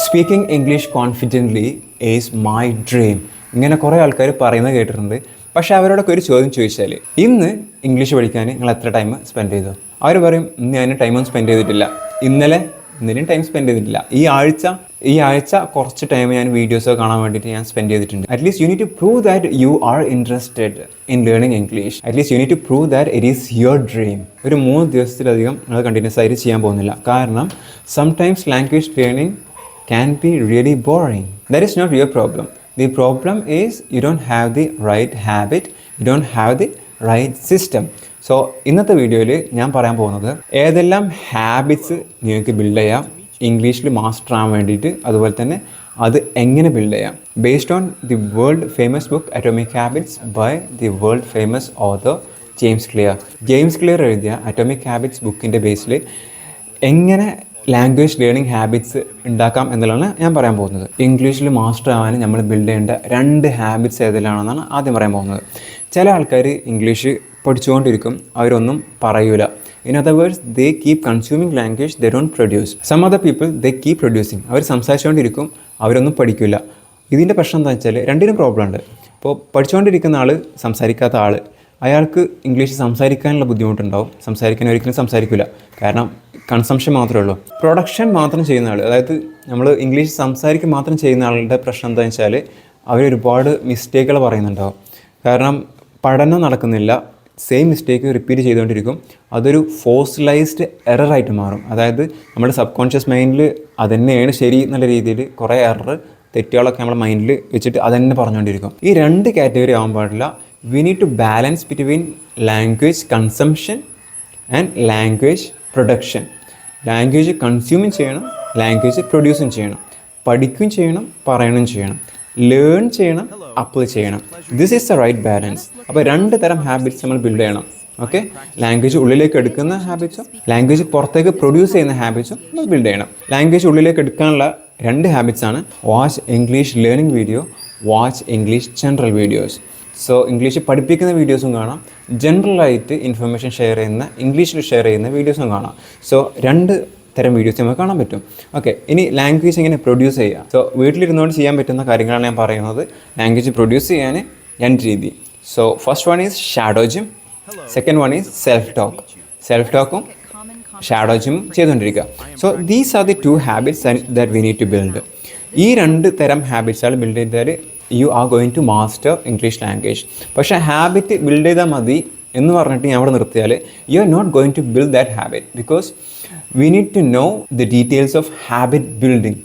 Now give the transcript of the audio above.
Speaking English confidently is my dream. ഇങ്ങനെ കുറേ ആൾക്കാർ പറയുന്നത് കേട്ടിട്ടുണ്ട്. പക്ഷേ അവരോടൊക്കെ ഒരു ചോദ്യം ചോദിച്ചാൽ, ഇന്ന് ഇംഗ്ലീഷ് പഠിക്കാൻ നിങ്ങൾ എത്ര ടൈം സ്പെൻഡ് ചെയ്തു? അവർ പറയും, ഇന്ന് ഞാൻ ടൈമൊന്നും സ്പെൻഡ് ചെയ്തിട്ടില്ല, ഇന്നലെയും ടൈം സ്പെൻഡ് ചെയ്തിട്ടില്ല, ഈ ആഴ്ച കുറച്ച് ടൈം ഞാൻ വീഡിയോസൊക്കെ കാണാൻ വേണ്ടിയിട്ട് ഞാൻ സ്പെൻഡ് ചെയ്തിട്ടുണ്ട്. At least you need to prove that you are interested in learning English. At least you need to prove that it is your dream. ഒരു 3 ദിവസത്തിലധികം നിങ്ങൾ കണ്ടിന്യൂസ് ആയിട്ട് ചെയ്യാൻ പോകുന്നില്ല. കാരണം sometimes language learning can be really boring. That is not your problem. The problem is you don't have the right habit, you don't have the right system. So ഇന്നത്തെ വീഡിയോയിൽ ഞാൻ പറയാൻ പോകുന്നത് ഏതെല്ലാം ഹാബിറ്റ്സ് നിങ്ങൾക്ക് ബിൽഡ് ചെയ്യാം ഇംഗ്ലീഷിൽ മാസ്റ്റർ ആവാൻ വേണ്ടിയിട്ട്, അതുപോലെ തന്നെ അത് എങ്ങനെ ബിൽഡ് ചെയ്യാം based on the world famous book atomic habits by the world famous author James Clear എഴുതിയ അറ്റോമിക് ഹാബിറ്റ്സ് ബുക്കിൻ്റെ ബേസിൽ എങ്ങനെ ലാംഗ്വേജ് ലേണിംഗ് ഹാബിറ്റ്സ് ഉണ്ടാക്കാം എന്നുള്ളതാണ് ഞാൻ പറയാൻ പോകുന്നത്. ഇംഗ്ലീഷിൽ മാസ്റ്റർ ആവാൻ നമ്മൾ ബിൽഡ് ചെയ്യേണ്ട 2 ഹാബിറ്റ്സ് ഏതെല്ലാണെന്നാണ് ആദ്യം പറയാൻ പോകുന്നത്. ചില ആൾക്കാർ ഇംഗ്ലീഷ് പഠിച്ചുകൊണ്ടിരിക്കും, അവരൊന്നും പറയൂല. In other words, they keep consuming language, they don't produce. Some other people they keep producing. അവർ സംസാരിച്ചുകൊണ്ടിരിക്കും, അവരൊന്നും പഠിക്കില്ല. ഇതിൻ്റെ പ്രശ്നം എന്താ വെച്ചാൽ, രണ്ടിനും പ്രോബ്ലം ഉണ്ട്. ഇപ്പോൾ പഠിച്ചുകൊണ്ടിരിക്കുന്ന ആൾ, സംസാരിക്കാത്ത ആൾ, അയാൾക്ക് ഇംഗ്ലീഷ് സംസാരിക്കാനുള്ള ബുദ്ധിമുട്ടുണ്ടാവും. സംസാരിക്കാൻ ഒരിക്കലും സംസാരിക്കില്ല, കാരണം കൺസംഷൻ മാത്രമേ ഉള്ളൂ. പ്രൊഡക്ഷൻ മാത്രം ചെയ്യുന്ന ആൾ, അതായത് നമ്മൾ ഇംഗ്ലീഷ് സംസാരിക്കുക മാത്രം ചെയ്യുന്ന ആളുടെ പ്രശ്നം എന്താണെന്ന് വെച്ചാൽ, അവരൊരുപാട് മിസ്റ്റേക്കുകൾ പറയുന്നുണ്ടാവും. കാരണം പഠനം നടക്കുന്നില്ല, സെയിം മിസ്റ്റേക്ക് റിപ്പീറ്റ് ചെയ്തുകൊണ്ടിരിക്കും. അതൊരു ഫോഴ്സ്ലൈസ്ഡ് എററായിട്ട് മാറും. അതായത് നമ്മുടെ സബ് കോൺഷ്യസ് മൈൻഡിൽ അതുതന്നെയാണ് ശരി എന്നുള്ള രീതിയിൽ കുറേ തെറ്റുകളൊക്കെ നമ്മുടെ മൈൻഡിൽ വെച്ചിട്ട് അതുതന്നെ പറഞ്ഞുകൊണ്ടിരിക്കും. ഈ 2 കാറ്റഗറി ആവാൻ പാടില്ല. We need to balance between language consumption and language production. Language consuming ചെയ്യണം, ലാംഗ്വേജ് പ്രൊഡ്യൂസും ചെയ്യണം, പഠിക്കുകയും ചെയ്യണം, പറയണം ചെയ്യണം, ലേൺ ചെയ്യണം, അപ്ലൈ ചെയ്യണം. This is the right balance. അപ്പോൾ 2 തരം ഹാബിറ്റ്സ് നമ്മൾ ബിൽഡ് ചെയ്യണം. ഓക്കെ, ലാംഗ്വേജ് ഉള്ളിലേക്ക് എടുക്കുന്ന ഹാബിറ്റ്സും ലാംഗ്വേജ് പുറത്തേക്ക് പ്രൊഡ്യൂസ് ചെയ്യുന്ന ഹാബിറ്റ്സും നമ്മൾ ബിൽഡ് ചെയ്യണം. ലാംഗ്വേജ് ഉള്ളിലേക്ക് എടുക്കാനുള്ള 2 ഹാബിറ്റ്സാണ് watch English learning video, watch English general videos. So English പഠിപ്പിക്കുന്ന വീഡിയോസും കാണാം, ജനറലായിട്ട് ഇൻഫർമേഷൻ ഷെയർ ചെയ്യുന്ന, ഇംഗ്ലീഷിൽ ഷെയർ ചെയ്യുന്ന വീഡിയോസും കാണാം. സോ 2 തരം വീഡിയോസ് നമുക്ക് കാണാൻ പറ്റും. ഓക്കെ, ഇനി ലാംഗ്വേജ് എങ്ങനെ പ്രൊഡ്യൂസ് ചെയ്യുക? സോ വീട്ടിലിരുന്നുകൊണ്ട് ചെയ്യാൻ പറ്റുന്ന കാര്യങ്ങളാണ് ഞാൻ പറയുന്നത്. ലാംഗ്വേജ് പ്രൊഡ്യൂസ് ചെയ്യാൻ 2 രീതി. So first one is shadow gym, second one is self ടോക്കും ഷാഡോ ജിം ചെയ്തുകൊണ്ടിരിക്കുക. So these are the 2 habits that we need to build. ഈ 2 തരം ഹാബിറ്റ്സാണ് ബിൽഡ് ചെയ്താൽ you are going to master English language. പക്ഷേ habit build ചെയ്താൽ മതി എന്ന് പറഞ്ഞിട്ട് ഞാൻ അവിടെ നിർത്തിയാൽ you are not going to build that habit, because we need to know the details of habit building.